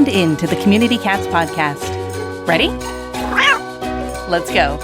tuned in to the Community Cats podcast. Ready? Let's go.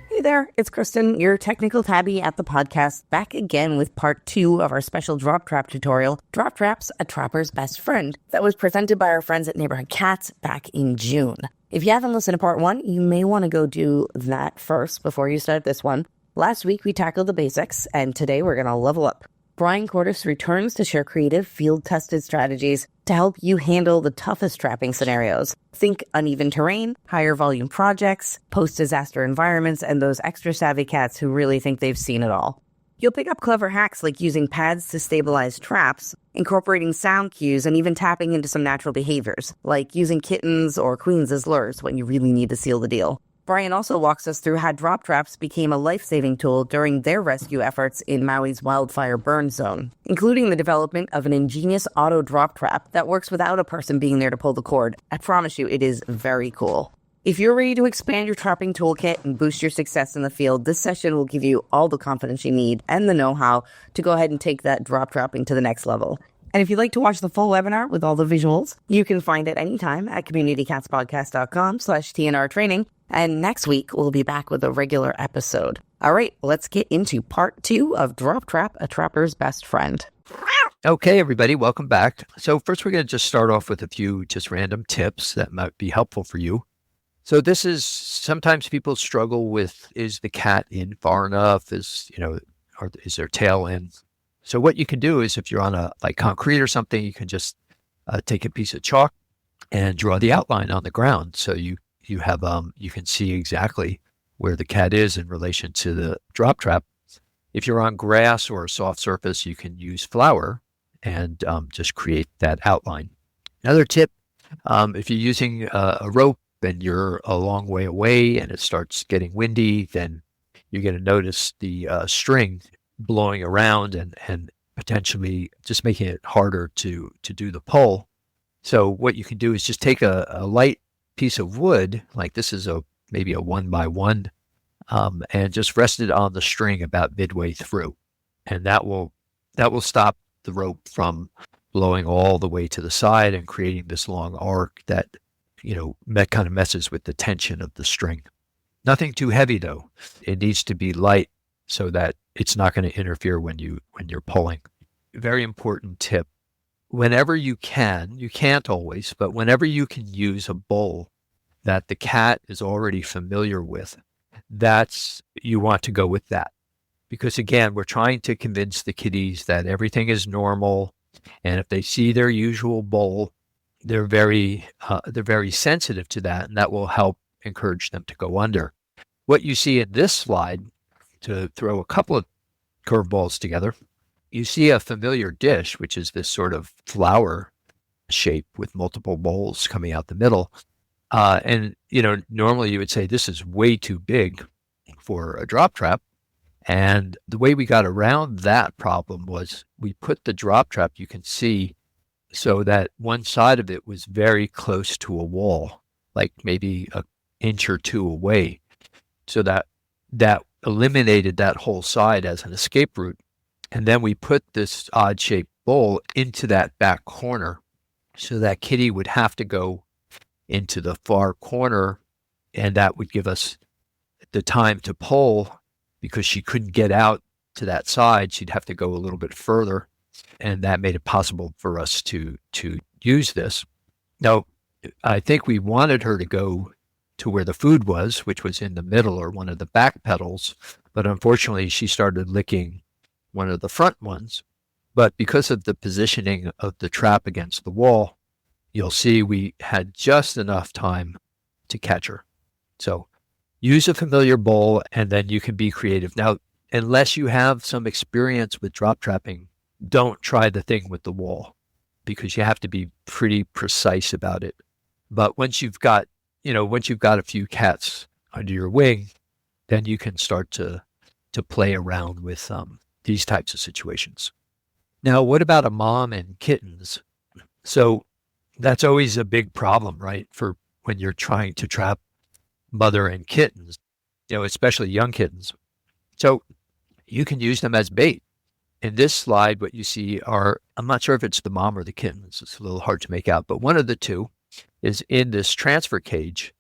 Hey there, it's Kristen, your technical tabby at the podcast, back again with part 2 of our special drop trap tutorial, Drop Traps, a Trapper's Best Friend, that was presented by our friends at Neighborhood Cats back in June. If you haven't listened to part 1, you may want to go do that first before you start this one. Last week we tackled the basics, and today we're going to level up. Bryan Kortis returns to share creative, field-tested strategies to help you handle the toughest trapping scenarios. Think uneven terrain, higher volume projects, post-disaster environments, and those extra savvy cats who really think they've seen it all. You'll pick up clever hacks like using pads to stabilize traps, incorporating sound cues, and even tapping into some natural behaviors, like using kittens or queens as lures when you really need to seal the deal. Bryan also walks us through how drop traps became a life-saving tool during their rescue efforts in Maui's wildfire burn zone, including the development of an ingenious auto drop trap that works without a person being there to pull the cord. I promise you, it is very cool. If you're ready to expand your trapping toolkit and boost your success in the field, this session will give you all the confidence you need and the know-how to go ahead and take that drop trapping to the next level. And if you'd like to watch the full webinar with all the visuals, you can find it anytime at communitycatspodcast.com/TNR training. And next week, we'll be back with a regular episode. All right, let's get into part 2 of Drop Trap, a Trapper's Best Friend. Okay, everybody, welcome back. So first, we're going to just start off with a few just random tips that might be helpful for you. So this is, sometimes people struggle with, is the cat in far enough? Is their tail in? So what you can do is if you're on a like concrete or something, you can just take a piece of chalk and draw the outline on the ground. So you have you can see exactly where the cat is in relation to the drop trap. If you're on grass or a soft surface, you can use flour and just create that outline. Another tip, if you're using a rope and you're a long way away and it starts getting windy, then you're going to notice the string blowing around and potentially just making it harder to do the pull. So what you can do is just take a light piece of wood, like this is maybe a 1x1, and just rest it on the string about midway through, and that will stop the rope from blowing all the way to the side and creating this long arc that kind of messes with the tension of the string. Nothing too heavy though. It needs to be light so that it's not going to interfere when you're pulling. Very important tip. Whenever you can't always, but whenever you can use a bowl that the cat is already familiar with, you want to go with that. Because again, we're trying to convince the kitties that everything is normal. And if they see their usual bowl, they're very sensitive to that, and that will help encourage them to go under. What you see in this slide, to throw a couple of curveballs together, you see a familiar dish, which is this sort of flower shape with multiple bowls coming out the middle. And normally you would say this is way too big for a drop trap. And the way we got around that problem was we put the drop trap, you can see, so that one side of it was very close to a wall, like maybe an inch or two away. So that eliminated that whole side as an escape route. And then we put this odd-shaped bowl into that back corner so that kitty would have to go into the far corner, and that would give us the time to pull because she couldn't get out to that side. She'd have to go a little bit further, and that made it possible for us to use this. Now, I think we wanted her to go to where the food was, which was in the middle or one of the back pedals, but unfortunately she started licking one of the front ones. But because of the positioning of the trap against the wall, you'll see we had just enough time to catch her. So use a familiar bowl, and then you can be creative. Now, unless you have some experience with drop trapping, don't try the thing with the wall because you have to be pretty precise about it. But once you've got a few cats under your wing, then you can start to play around with these types of situations. Now, what about a mom and kittens? So that's always a big problem, right? For when you're trying to trap mother and kittens, especially young kittens. So you can use them as bait. in this slide, what you see are, I'm not sure if it's the mom or the kittens. It's a little hard to make out, but one of the two is in this transfer cage.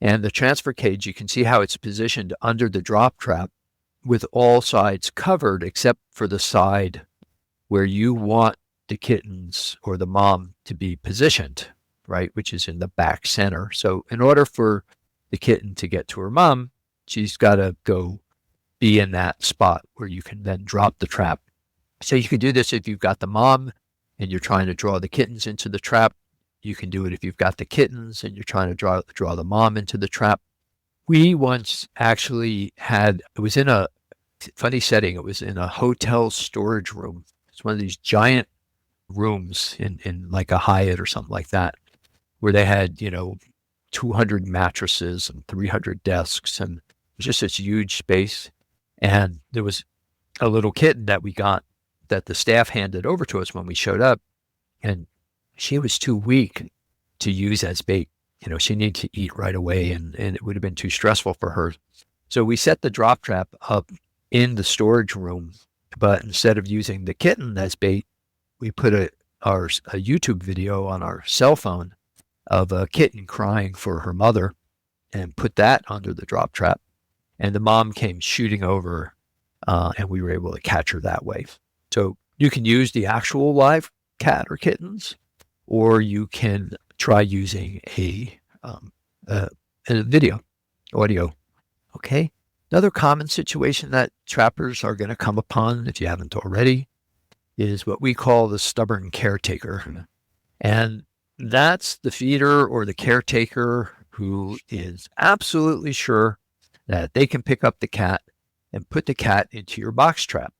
And the transfer cage, you can see how it's positioned under the drop trap with all sides covered except for the side where you want the kittens or the mom to be positioned, right, which is in the back center. So in order for the kitten to get to her mom, she's got to go be in that spot where you can then drop the trap. So you can do this if you've got the mom and you're trying to draw the kittens into the trap. You can do it if you've got the kittens and you're trying to draw the mom into the trap. We once actually had, it was in a funny setting. It was in a hotel storage room. It's one of these giant rooms in like a Hyatt or something like that, where they had, 200 mattresses and 300 desks, and it was just this huge space. And there was a little kitten that we got that the staff handed over to us when we showed up, and she was too weak to use as bait. She needed to eat right away, and it would have been too stressful for her. So we set the drop trap up in the storage room, but instead of using the kitten as bait, we put a YouTube video on our cell phone of a kitten crying for her mother and put that under the drop trap. And the mom came shooting over, and we were able to catch her that way. So you can use the actual live cat or kittens, or you can try using a video, audio. Okay. Another common situation that trappers are going to come upon, if you haven't already, is what we call the stubborn caretaker. And that's the feeder or the caretaker who is absolutely sure that they can pick up the cat and put the cat into your box trap,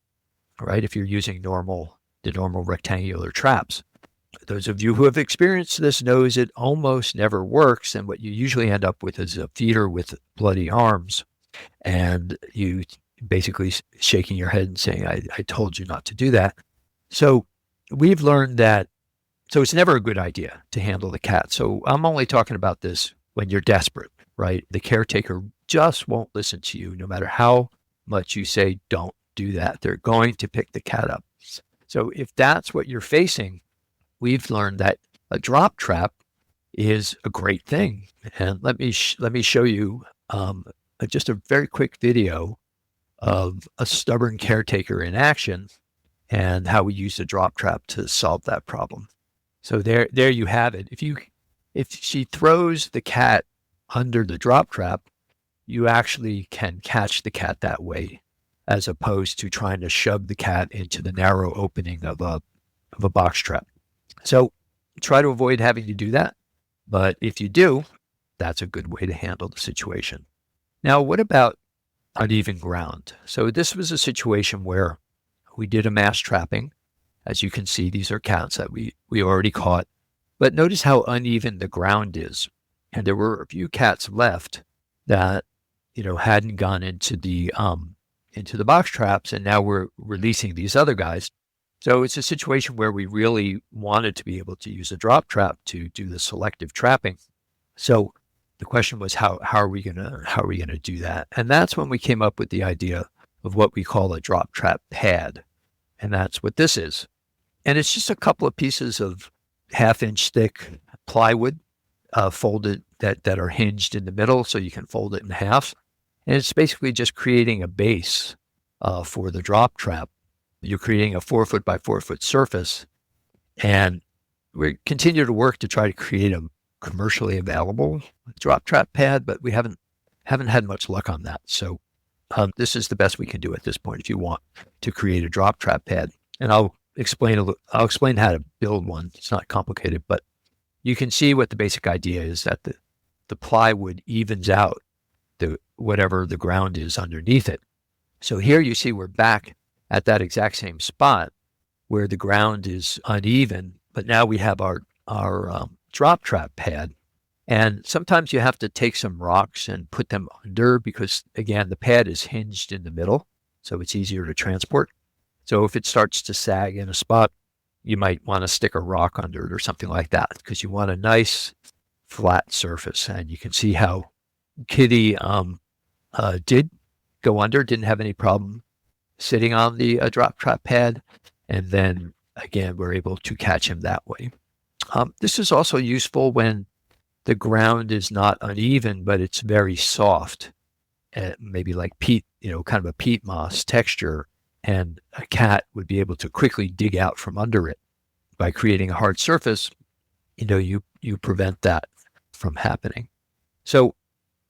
right? If you're using the normal rectangular traps. Those of you who have experienced this knows it almost never works. And what you usually end up with is a feeder with bloody arms, and you basically shaking your head and saying, I told you not to do that. So we've learned that, so it's never a good idea to handle the cat. So I'm only talking about this when you're desperate, right? The caretaker just won't listen to you no matter how much you say, don't do that. They're going to pick the cat up. So if that's what you're facing, we've learned that a drop trap is a great thing. And let me show you just a very quick video of a stubborn caretaker in action and how we use the drop trap to solve that problem. So there you have it. If she throws the cat under the drop trap, you actually can catch the cat that way, as opposed to trying to shove the cat into the narrow opening of a box trap. So try to avoid having to do that. But if you do, that's a good way to handle the situation. Now, what about uneven ground? So this was a situation where we did a mass trapping. As you can see, these are cats that we already caught. But notice how uneven the ground is. And there were a few cats left that, hadn't gone into the box traps, and now we're releasing these other guys. So it's a situation where we really wanted to be able to use a drop trap to do the selective trapping. So the question was, how are we gonna do that? And that's when we came up with the idea of what we call a drop trap pad. And that's what this is. And it's just a couple of pieces of 1/2-inch thick plywood folded that are hinged in the middle, so you can fold it in half. And it's basically just creating a base for the drop trap. You're creating a 4-foot by 4-foot surface, and we continue to work to try to create a commercially available drop trap pad, but we haven't had much luck on that. So this is the best we can do at this point if you want to create a drop trap pad. And I'll explain how to build one. It's not complicated, but you can see what the basic idea is, that the plywood evens out whatever the ground is underneath it. So here you see we're back at that exact same spot where the ground is uneven, but now we have our drop trap pad. And sometimes you have to take some rocks and put them under because, again, the pad is hinged in the middle, so it's easier to transport. So if it starts to sag in a spot, you might want to stick a rock under it or something like that because you want a nice flat surface. And you can see how Kitty did go under, didn't have any problem sitting on the drop trap pad, and then again, we're able to catch him that way. This is also useful when the ground is not uneven, but it's very soft, maybe like peat, kind of a peat moss texture, and a cat would be able to quickly dig out from under it. By creating a hard surface, you prevent that from happening. So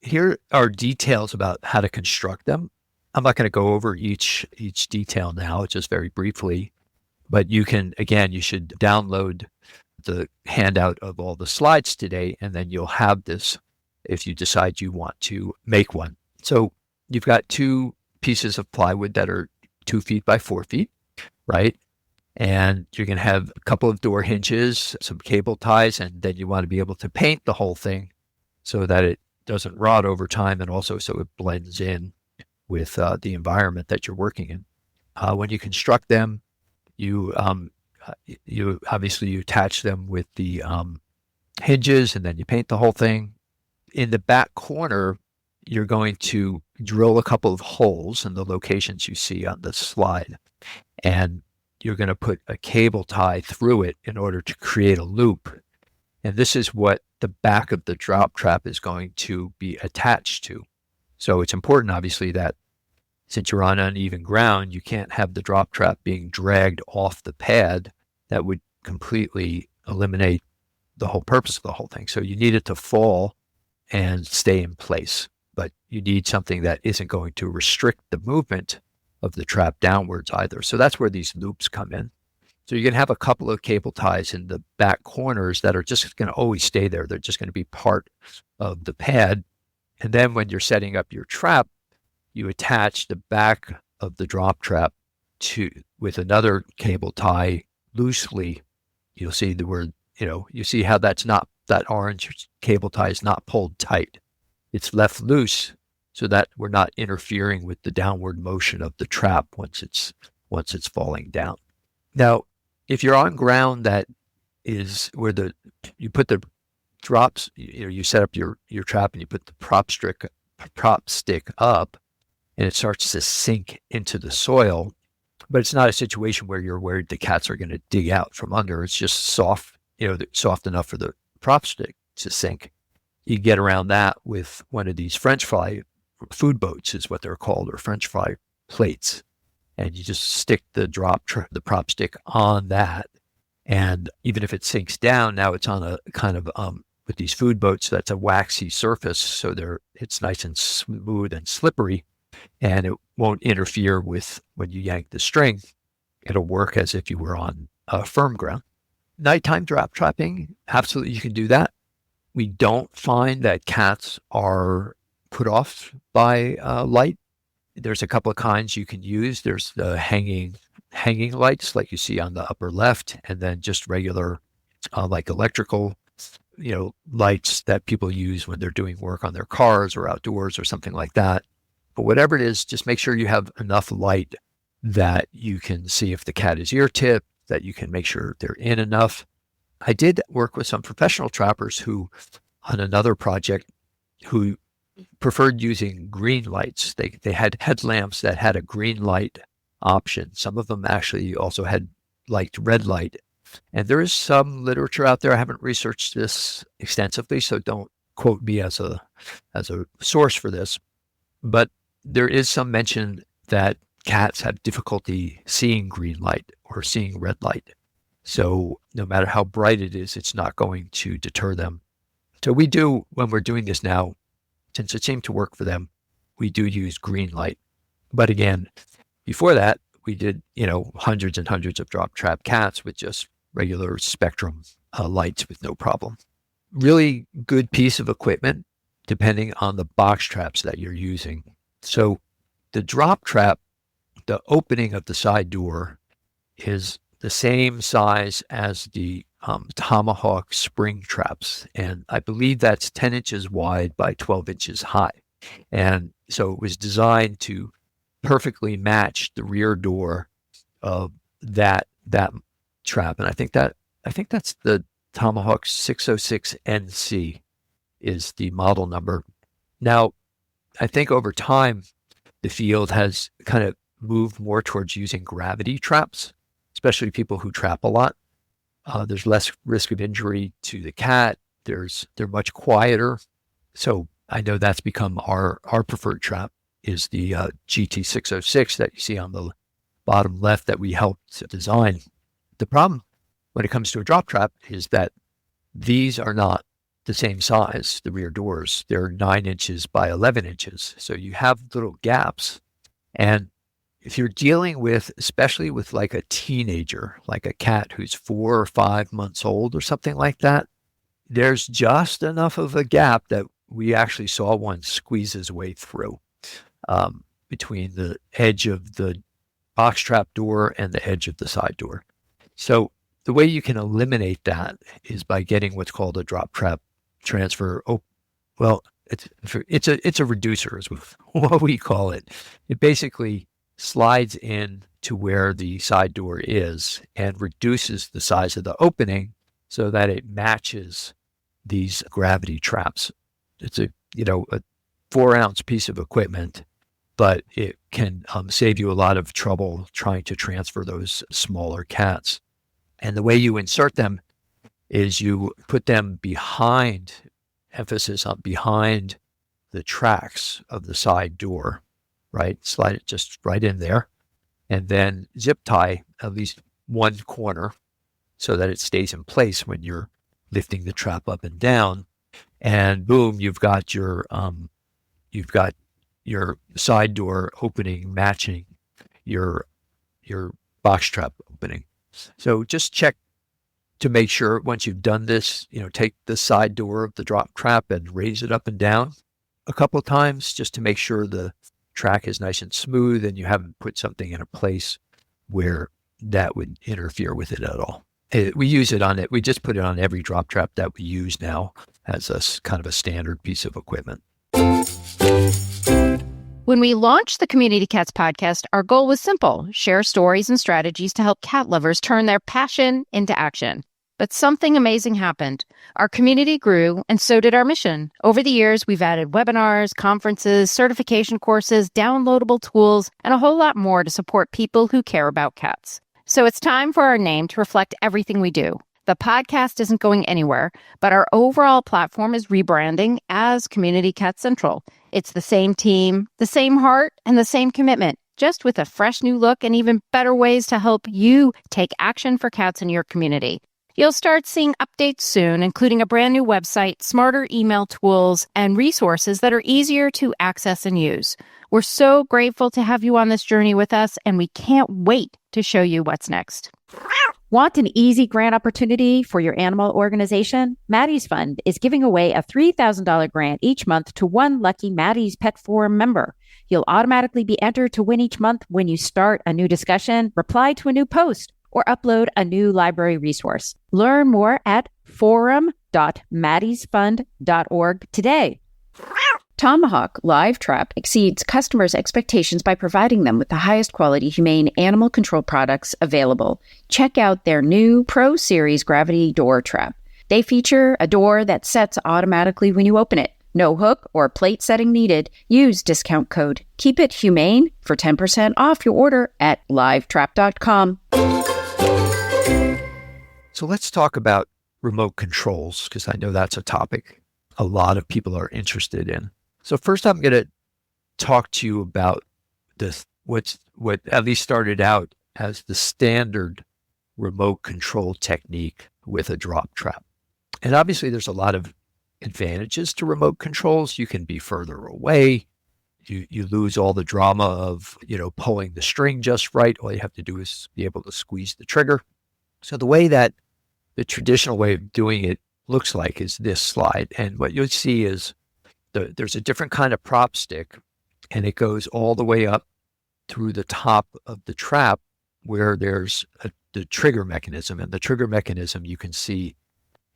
here are details about how to construct them. I'm not going to go over each detail now, just very briefly, but you should download the handout of all the slides today, and then you'll have this if you decide you want to make one. So you've got 2 pieces of plywood that are 2 feet by 4 feet, right? And you're going to have a couple of door hinges, some cable ties, and then you want to be able to paint the whole thing so that it doesn't rot over time, and also so it blends in with the environment that you're working in. When you construct them, you obviously attach them with the hinges, and then you paint the whole thing. In the back corner, you're going to drill a couple of holes in the locations you see on the slide, and you're going to put a cable tie through it in order to create a loop. And this is what the back of the drop trap is going to be attached to. So it's important, obviously, that since you're on uneven ground, you can't have the drop trap being dragged off the pad. That would completely eliminate the whole purpose of the whole thing. So you need it to fall and stay in place, but you need something that isn't going to restrict the movement of the trap downwards either. So that's where these loops come in. So you're going to have a couple of cable ties in the back corners that are just going to always stay there. They're just going to be part of the pad. And then when you're setting up your trap, you attach the back of the drop trap with another cable tie loosely. You'll see the word, you see how that orange cable tie is not pulled tight. It's left loose so that we're not interfering with the downward motion of the trap once it's falling down. Now, if you're on ground that is where you put the drops, you set up your trap and you put the prop stick up, and it starts to sink into the soil, but it's not a situation where you're worried the cats are going to dig out from under. It's just soft, soft enough for the prop stick to sink. You get around that with one of these French fry food boats is what they're called, or French fry plates. And you just stick the prop stick on that. And even if it sinks down, now it's on a kind of, with these food boats, that's a waxy surface. So it's nice and smooth and slippery, and it won't interfere with when you yank the string. It'll work as if you were on firm ground. Nighttime drop trapping, absolutely you can do that. We don't find that cats are put off by light. There's a couple of kinds you can use. There's the hanging lights like you see on the upper left, and then just regular like electrical lights that people use when they're doing work on their cars or outdoors or something like that. But whatever it is, just make sure you have enough light that you can see if the cat is ear tipped, that you can make sure they're in enough. I did work with some professional trappers who, on another project, who preferred using green lights. They had headlamps that had a green light option. Some of them actually also had red light. And there is some literature out there. I haven't researched this extensively, so don't quote me as a source for this. But there is some mention that cats have difficulty seeing green light or seeing red light. So no matter how bright it is, it's not going to deter them. So we do, when we're doing this now, since it seemed to work for them, we do use green light. But again, before that, we did, hundreds and hundreds of drop trap cats with just regular spectrum lights with no problem. Really good piece of equipment, depending on the box traps that you're using. So the drop trap, the opening of the side door is the same size as the tomahawk spring traps. And I believe that's 10 inches wide by 12 inches high. And so it was designed to perfectly match the rear door of that trap. And I think that's the Tomahawk 606NC is the model number. Now, I think over time, the field has kind of moved more towards using gravity traps, especially people who trap a lot. There's less risk of injury to the cat. They're much quieter. So I know that's become our preferred trap is the GT606 that you see on the bottom left that we helped design. The problem when it comes to a drop trap is that these are not the same size, the rear doors. They're 9 inches by 11 inches. So you have little gaps. And if you're dealing with, especially with like a teenager, like a cat who's 4 or 5 months old or something like that, there's just enough of a gap that we actually saw one squeeze his way through between the edge of the box trap door and the edge of the side door. So the way you can eliminate that is by getting what's called a drop trap transfer. Oh, well, it's a reducer is what we call it. It basically slides in to where the side door is and reduces the size of the opening so that it matches these gravity traps. It's a 4-ounce piece of equipment, but it can save you a lot of trouble trying to transfer those smaller cats. And the way you insert them is you put them behind, emphasis on behind the tracks of the side door, right? Slide it just right in there and then zip tie at least one corner so that it stays in place when you're lifting the trap up and down. And boom, you've got your side door opening matching your box trap opening. So just check to make sure once you've done this, take the side door of the drop trap and raise it up and down a couple of times just to make sure the track is nice and smooth and you haven't put something in a place where that would interfere with it at all. We use it on it. We just put it on every drop trap that we use now as a kind of a standard piece of equipment. When we launched the Community Cats podcast, our goal was simple: share stories and strategies to help cat lovers turn their passion into action. But something amazing happened. Our community grew, and so did our mission. Over the years, we've added webinars, conferences, certification courses, downloadable tools, and a whole lot more to support people who care about cats. So it's time for our name to reflect everything we do. The podcast isn't going anywhere, but our overall platform is rebranding as Community Cat Central. It's the same team, the same heart, and the same commitment, just with a fresh new look and even better ways to help you take action for cats in your community. You'll start seeing updates soon, including a brand new website, smarter email tools, and resources that are easier to access and use. We're so grateful to have you on this journey with us, and we can't wait to show you what's next. Want an easy grant opportunity for your animal organization? Maddie's Fund is giving away a $3,000 grant each month to one lucky Maddie's Pet Forum member. You'll automatically be entered to win each month when you start a new discussion, reply to a new post, or upload a new library resource. Learn more at forum.maddiesfund.org today. Tomahawk Live Trap exceeds customers' expectations by providing them with the highest quality humane animal control products available. Check out their new Pro Series Gravity Door Trap. They feature a door that sets automatically when you open it. No hook or plate setting needed. Use discount code Keep It Humane for 10% off your order at livetrap.com. So let's talk about remote controls, because I know that's a topic a lot of people are interested in. So first I'm going to talk to you about what at least started out as the standard remote control technique with a drop trap. And obviously there's a lot of advantages to remote controls. You can be further away. You lose all the drama of, pulling the string just right. All you have to do is be able to squeeze the trigger. So the traditional way of doing it looks like is this slide. And what you'll see is there's a different kind of prop stick, and it goes all the way up through the top of the trap where there's the trigger mechanism. And the trigger mechanism you can see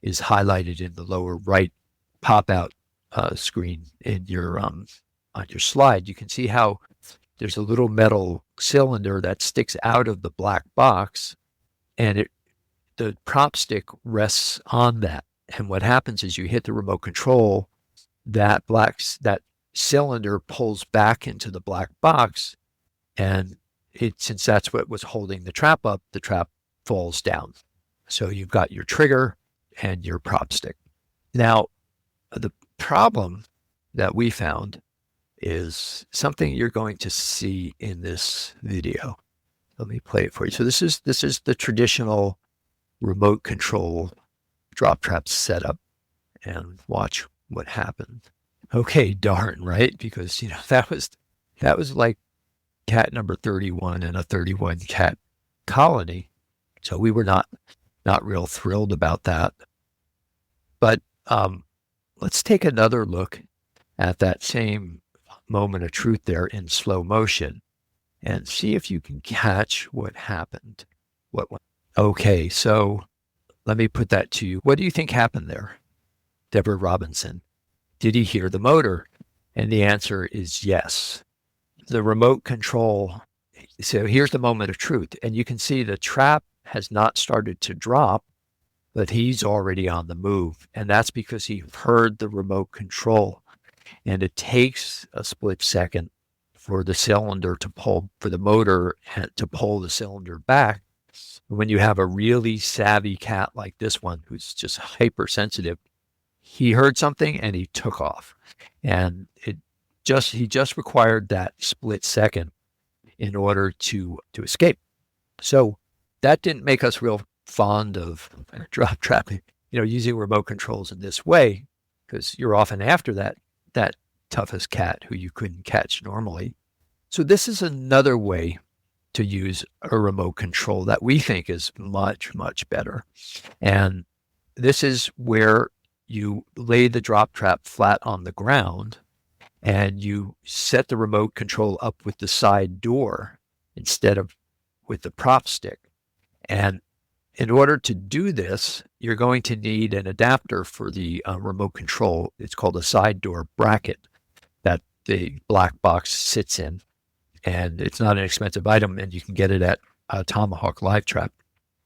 is highlighted in the lower right pop-out screen in your on your slide. You can see how there's a little metal cylinder that sticks out of the black box, and the prop stick rests on that. And what happens is you hit the remote control, that cylinder pulls back into the black box, and since that's what was holding the trap up, the trap falls down. So you've got your trigger and your prop stick. Now, the problem that we found is something you're going to see in this video. Let me play it for you. So this is the traditional remote control drop trap setup, and watch what happened. Okay, darn, right? Because that was like cat number 31 in a 31 cat colony. So we were not real thrilled about that. But let's take another look at that same moment of truth there in slow motion and see if you can catch what happened. Okay, so let me put that to you. What do you think happened there, Deborah Robinson? Did he hear the motor? And the answer is yes. The remote control. So here's the moment of truth. And you can see the trap has not started to drop, but he's already on the move. And that's because he heard the remote control. And it takes a split second for the cylinder to pull, for the motor to pull the cylinder back. When you have a really savvy cat like this one, who's just hypersensitive, he heard something and he took off. And he just required that split second in order to escape. So that didn't make us real fond of drop trapping, using remote controls in this way, because you're often after that toughest cat who you couldn't catch normally. So this is another way to use a remote control that we think is much, much better. And this is where you lay the drop trap flat on the ground and you set the remote control up with the side door instead of with the prop stick. And in order to do this, you're going to need an adapter for the remote control. It's called a side door bracket that the black box sits in. And it's not an expensive item, and you can get it at Tomahawk Live Trap.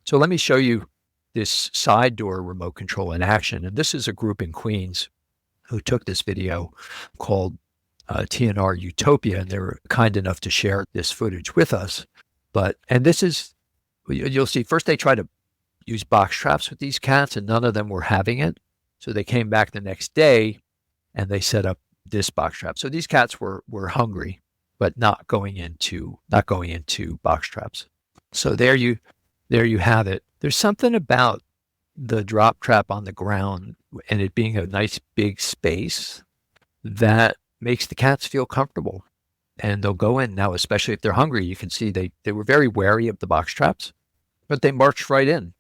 So let me show you this side door remote control in action. And this is a group in Queens who took this video called TNR Utopia, and they were kind enough to share this footage with us. And this is, you'll see, first they try to use box traps with these cats, and none of them were having it. So they came back the next day, and they set up this box trap. So these cats were hungry, but not going into box traps. So there you have it. There's something about the drop trap on the ground and it being a nice big space that makes the cats feel comfortable, and they'll go in now, especially if they're hungry. You can see they were very wary of the box traps, but they marched right in,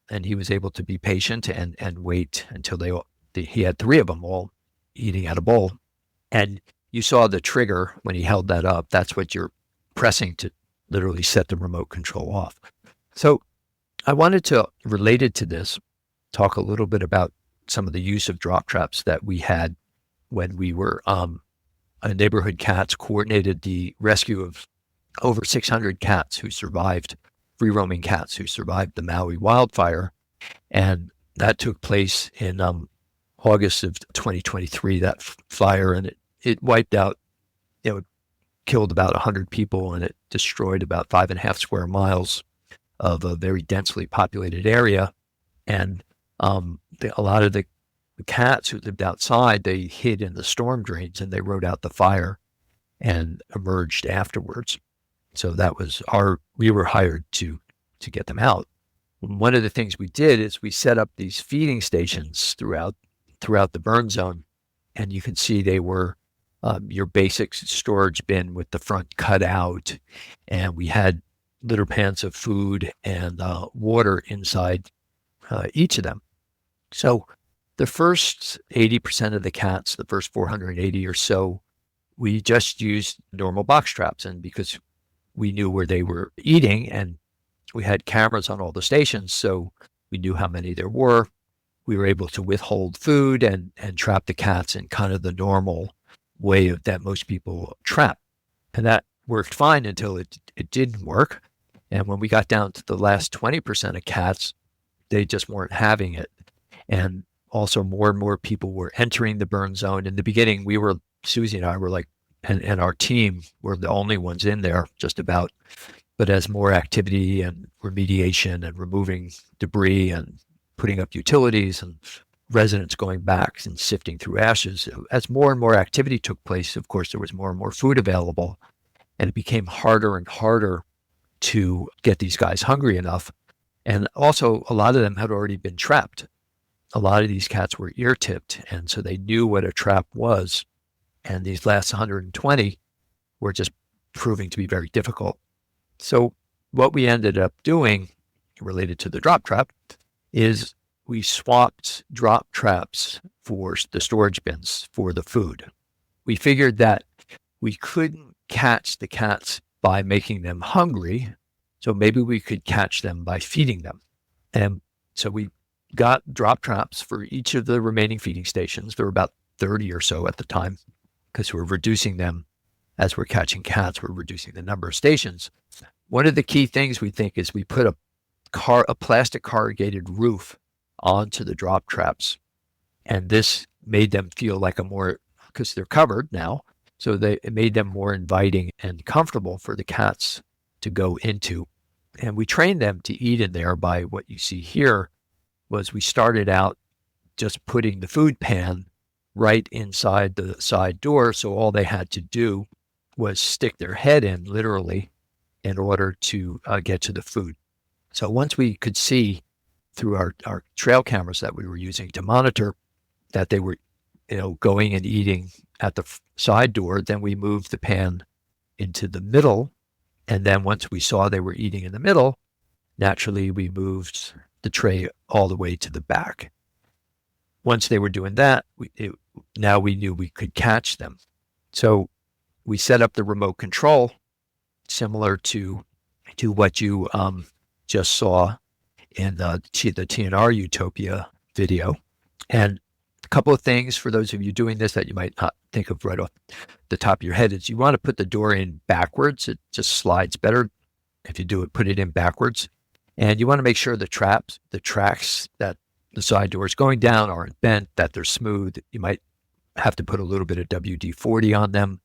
and he was able to be patient and wait until he had 3 of them all eating at a bowl. And you saw the trigger when he held that up. That's what you're pressing to literally set the remote control off. So I wanted to, related to this, talk a little bit about some of the use of drop traps that we had when we were neighborhood cats, coordinated the rescue of over 600 cats who survived, free-roaming cats who survived the Maui wildfire. And that took place in August of 2023, that fire, and it wiped out, it killed about 100 people, and it destroyed about 5.5 square miles of a very densely populated area. And a lot of the cats who lived outside, they hid in the storm drains and they rode out the fire and emerged afterwards. So that was we were hired to get them out. One of the things we did is we set up these feeding stations throughout the burn zone. And you can see they were your basic storage bin with the front cut out. And we had litter pans of food and water inside each of them. So the first 80% of the cats, the first 480 or so, we just used normal box traps. And because we knew where they were eating and we had cameras on all the stations, so we knew how many there were, we were able to withhold food and trap the cats in kind of the normal way that most people trap. And that worked fine until it didn't work. And when we got down to the last 20% of cats, they just weren't having it. And also more and more people were entering the burn zone. In the beginning, Susie and I were like, and our team were the only ones in there just about. But as more activity and remediation and removing debris and putting up utilities and residents going back and sifting through ashes, as more and more activity took place, of course, there was more and more food available. And it became harder and harder to get these guys hungry enough. And also, a lot of them had already been trapped. A lot of these cats were ear-tipped, and so they knew what a trap was. And these last 120 were just proving to be very difficult. So what we ended up doing related to the drop trap is we swapped drop traps for the storage bins for the food. We figured that we couldn't catch the cats by making them hungry, so maybe we could catch them by feeding them. And so we got drop traps for each of the remaining feeding stations. There were about 30 or so at the time, because we're reducing them as we're catching cats, we're reducing the number of stations. One of the key things we think is we put a plastic corrugated roof onto the drop traps. And this made them feel like because they're covered now, so it made them more inviting and comfortable for the cats to go into. And we trained them to eat in there by what you see here was we started out just putting the food pan right inside the side door. So all they had to do was stick their head in literally in order to get to the food. So once we could see through our trail cameras that we were using to monitor that they were, going and eating at the side door, then we moved the pan into the middle. And then once we saw they were eating in the middle, naturally we moved the tray all the way to the back. Once they were doing that, now we knew we could catch them. So we set up the remote control similar to what you just saw in the TNR Utopia video. And a couple of things for those of you doing this that you might not think of right off the top of your head is you want to put the door in backwards. It just slides better if you put it in backwards. And you want to make sure the tracks that the side door is going down aren't bent, that they're smooth. You might have to put a little bit of WD-40 on them,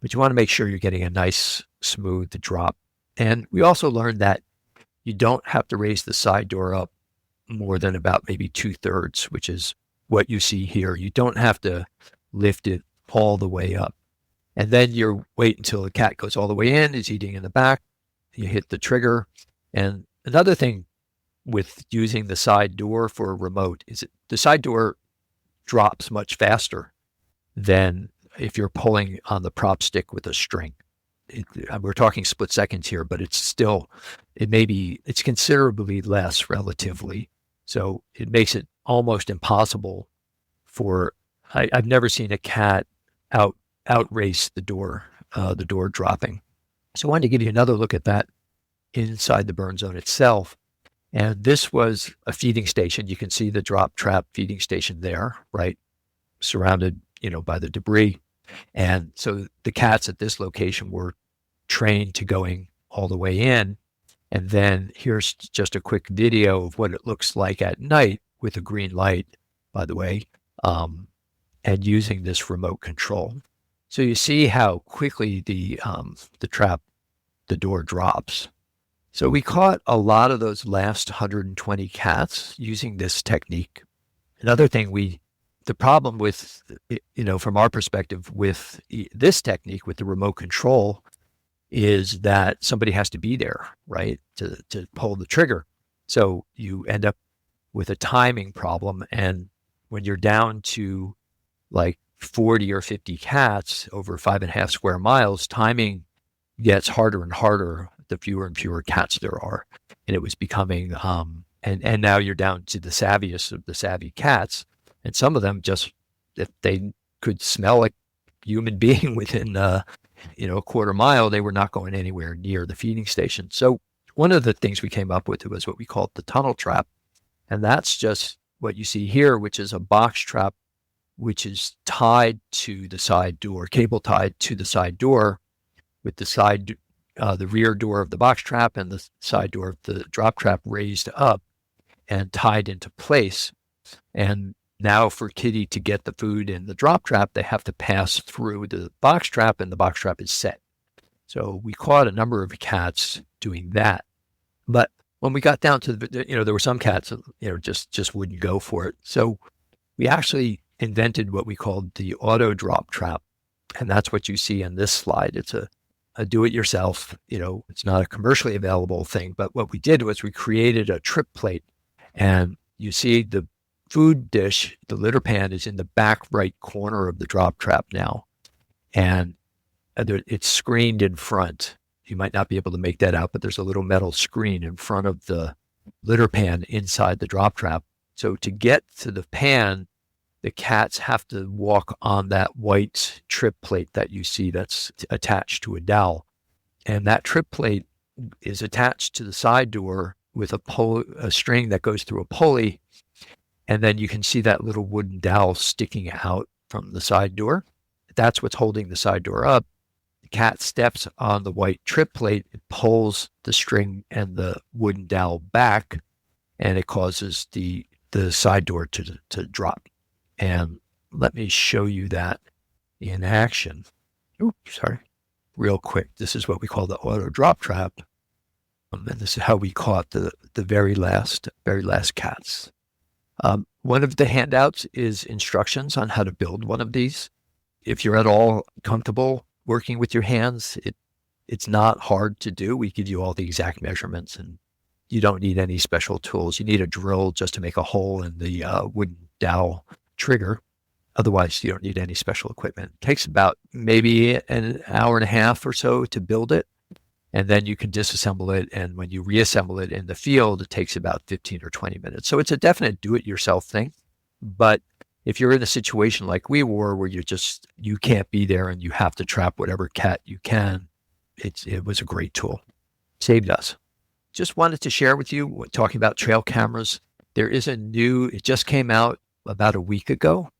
but you want to make sure you're getting a nice, smooth drop. And we also learned that you don't have to raise the side door up more than about maybe 2/3, which is what you see here. You don't have to lift it all the way up. And then you wait until the cat goes all the way in, is eating in the back. You hit the trigger. And another thing with using the side door for a remote is the side door drops much faster than if you're pulling on the prop stick with a string. We're talking split seconds here, but it's considerably less relatively. So it makes it almost impossible I've never seen a cat outrace the door dropping. So I wanted to give you another look at that inside the burn zone itself. And this was a feeding station. You can see the drop trap feeding station there, right? Surrounded, by the debris. And so the cats at this location were trained to going all the way in. And then here's just a quick video of what it looks like at night with a green light, by the way, and using this remote control. So you see how quickly the door drops. So we caught a lot of those last 120 cats using this technique. Another thing the problem with, from our perspective with this technique with the remote control is that somebody has to be there, right, to pull the trigger. So you end up with a timing problem. And when you're down to like 40 or 50 cats over 5.5 square miles, timing gets harder and harder the fewer and fewer cats there are. And it was becoming, and now you're down to the savviest of the savvy cats. And some of them just, if they could smell a human being within, a quarter mile, they were not going anywhere near the feeding station. So one of the things we came up with was what we called the tunnel trap. And that's just what you see here, which is a box trap, which is tied to the side door, cable tied to the side door with the rear door of the box trap and the side door of the drop trap raised up and tied into place. And now for Kitty to get the food in the drop trap, they have to pass through the box trap, and the box trap is set. So we caught a number of cats doing that. But when we got down to there were some cats, just wouldn't go for it. So we actually invented what we called the auto drop trap. And that's what you see in this slide. It's a do-it-yourself, it's not a commercially available thing. But what we did was we created a trip plate. And you see the food dish, the litter pan, is in the back right corner of the drop trap now. And it's screened in front. You might not be able to make that out, but there's a little metal screen in front of the litter pan inside the drop trap. So to get to the pan, the cats have to walk on that white trip plate that you see that's attached to a dowel. And that trip plate is attached to the side door with a string that goes through a pulley. And then you can see that little wooden dowel sticking out from the side door. That's what's holding the side door up. The cat steps on the white trip plate, it pulls the string and the wooden dowel back, and it causes the side door to drop. And let me show you that in action. Oops, sorry. Real quick. This is what we call the auto drop trap. And this is how we caught the very last cats. One of the handouts is instructions on how to build one of these. If you're at all comfortable working with your hands, it's not hard to do. We give you all the exact measurements, and you don't need any special tools. You need a drill just to make a hole in the wooden dowel trigger. Otherwise, you don't need any special equipment. It takes about maybe an hour and a half or so to build it, and then you can disassemble it. And when you reassemble it in the field, it takes about 15 or 20 minutes. So it's a definite do-it-yourself thing. But if you're in a situation like we were, where you can't be there and you have to trap whatever cat you can, it was a great tool. Saved us. Just wanted to share with you, talking about trail cameras. It just came out about a week ago.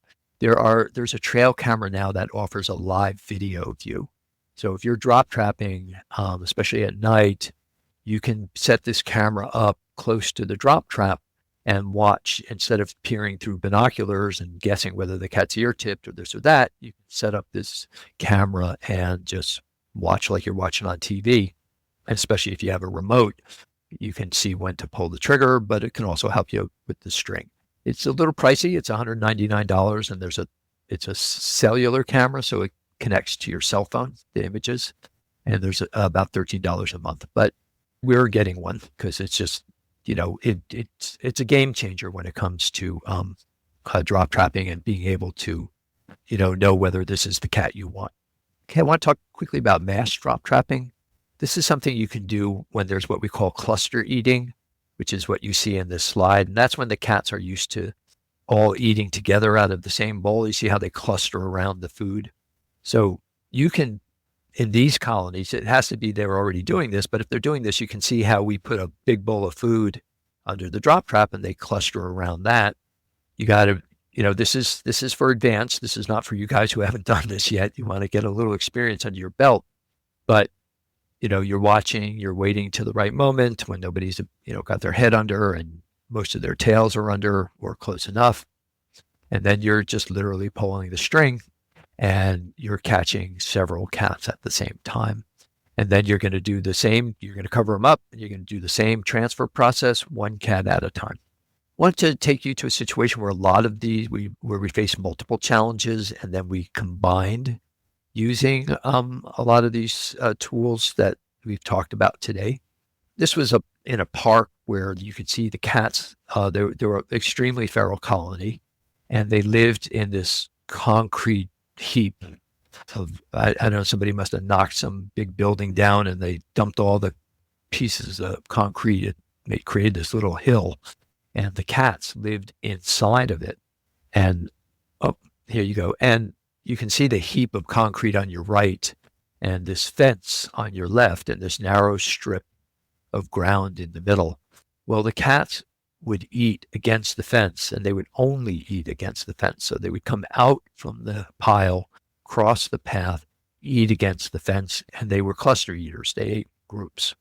There's a trail camera now that offers a live video view. So if you're drop trapping, especially at night, you can set this camera up close to the drop trap and watch. Instead of peering through binoculars and guessing whether the cat's ear tipped or this or that, you can set up this camera and just watch like you're watching on TV. And especially if you have a remote, you can see when to pull the trigger, but it can also help you with the string. It's a little pricey. It's $199, and it's a cellular camera, so it connects to your cell phone, the images, and there's about $13 a month. But we're getting one because it's just, it's a game changer when it comes to drop trapping and being able to, know whether this is the cat you want. Okay, I want to talk quickly about mass drop trapping. This is something you can do when there's what we call cluster eating, which is what you see in this slide. And that's when the cats are used to all eating together out of the same bowl. You see how they cluster around the food. So you can, in these colonies, it has to be they're already doing this, but if they're doing this, you can see how we put a big bowl of food under the drop trap and they cluster around that. You got to, this is for advanced. This is not for you guys who haven't done this yet. You want to get a little experience under your belt, but you're watching, you're waiting to the right moment when nobody's, got their head under and most of their tails are under or close enough. And then you're just literally pulling the string and you're catching several cats at the same time. And then you're going to do the same. You're going to cover them up and you're going to do the same transfer process, one cat at a time. I want to take you to a situation where a lot of these, where we face multiple challenges, and then we combined using a lot of these tools that we've talked about today. This was in a park where you could see the cats. They were an extremely feral colony, and they lived in this concrete heap of, I don't know, somebody must have knocked some big building down and they dumped all the pieces of concrete. It created this little hill, and the cats lived inside of it. And here you go. And you can see the heap of concrete on your right and this fence on your left and this narrow strip of ground in the middle. Well, the cats would eat against the fence, and they would only eat against the fence. So they would come out from the pile, cross the path, eat against the fence, and they were cluster eaters. They ate groups.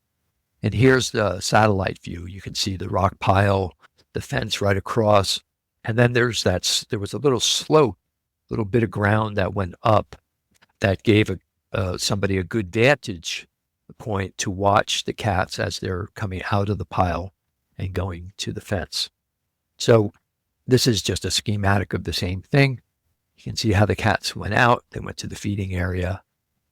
And here's the satellite view. You can see the rock pile, the fence right across, and then there was a little slope, little bit of ground that went up that gave a somebody a good vantage point to watch the cats as they're coming out of the pile and going to the fence. So this is just a schematic of the same thing. You can see how the cats went out. They went to the feeding area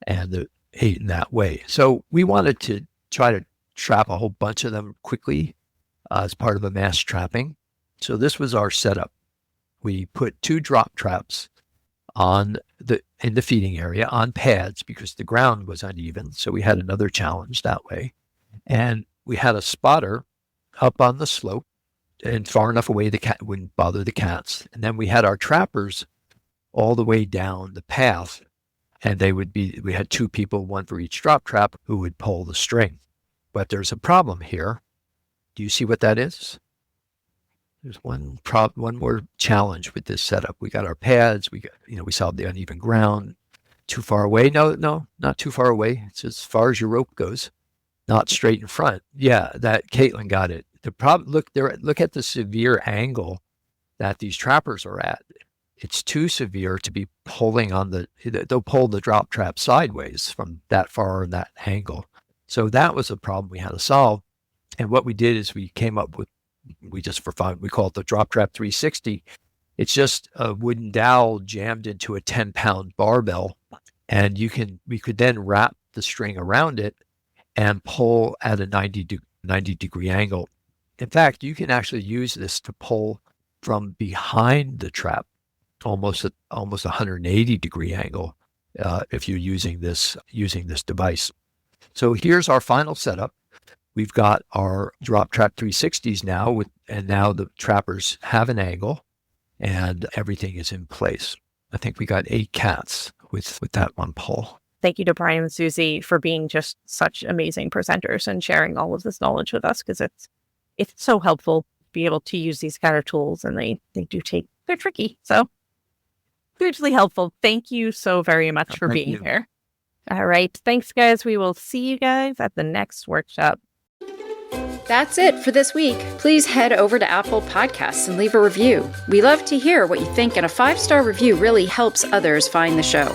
and ate in that way. So we wanted to try to trap a whole bunch of them quickly as part of a mass trapping. So this was our setup. We put 2 drop traps in the feeding area on pads because the ground was uneven. So we had another challenge that way. And we had a spotter up on the slope and far enough away the cat wouldn't bother the cats. And then we had our trappers all the way down the path. And we had 2 people, 1 for each drop trap, who would pull the string. But there's a problem here. Do you see what that is? There's one more challenge with this setup. We got our pads. We solved the uneven ground. Too far away? No, not too far away. It's as far as your rope goes. Not straight in front. Yeah, that Caitlin got it. The problem. Look at the severe angle that these trappers are at. It's too severe to be pulling on they'll pull the drop trap sideways from that far and that angle. So that was a problem we had to solve. And what we did is we came up with, for fun, we call it the drop trap 360. It's just a wooden dowel jammed into a 10-pound barbell. And we could then wrap the string around it and pull at a 90 degree angle. In fact, you can actually use this to pull from behind the trap, almost 180 degree angle, if you're using this device. So here's our final setup. We've got our drop trap 360s now, and now the trappers have an angle, and everything is in place. I think we got 8 cats with that one pull. Thank you to Bryan and Susie for being just such amazing presenters and sharing all of this knowledge with us, because it's so helpful to be able to use these kind of tools, and they're tricky. So hugely helpful. Thank you so very much for being here. All right. Thanks, guys. We will see you guys at the next workshop. That's it for this week. Please head over to Apple Podcasts and leave a review. We love to hear what you think, and a 5-star review really helps others find the show.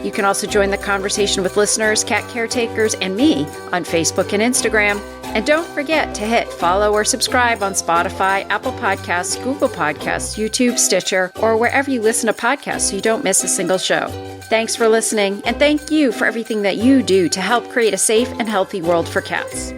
You can also join the conversation with listeners, cat caretakers, and me on Facebook and Instagram. And don't forget to hit follow or subscribe on Spotify, Apple Podcasts, Google Podcasts, YouTube, Stitcher, or wherever you listen to podcasts so you don't miss a single show. Thanks for listening, and thank you for everything that you do to help create a safe and healthy world for cats.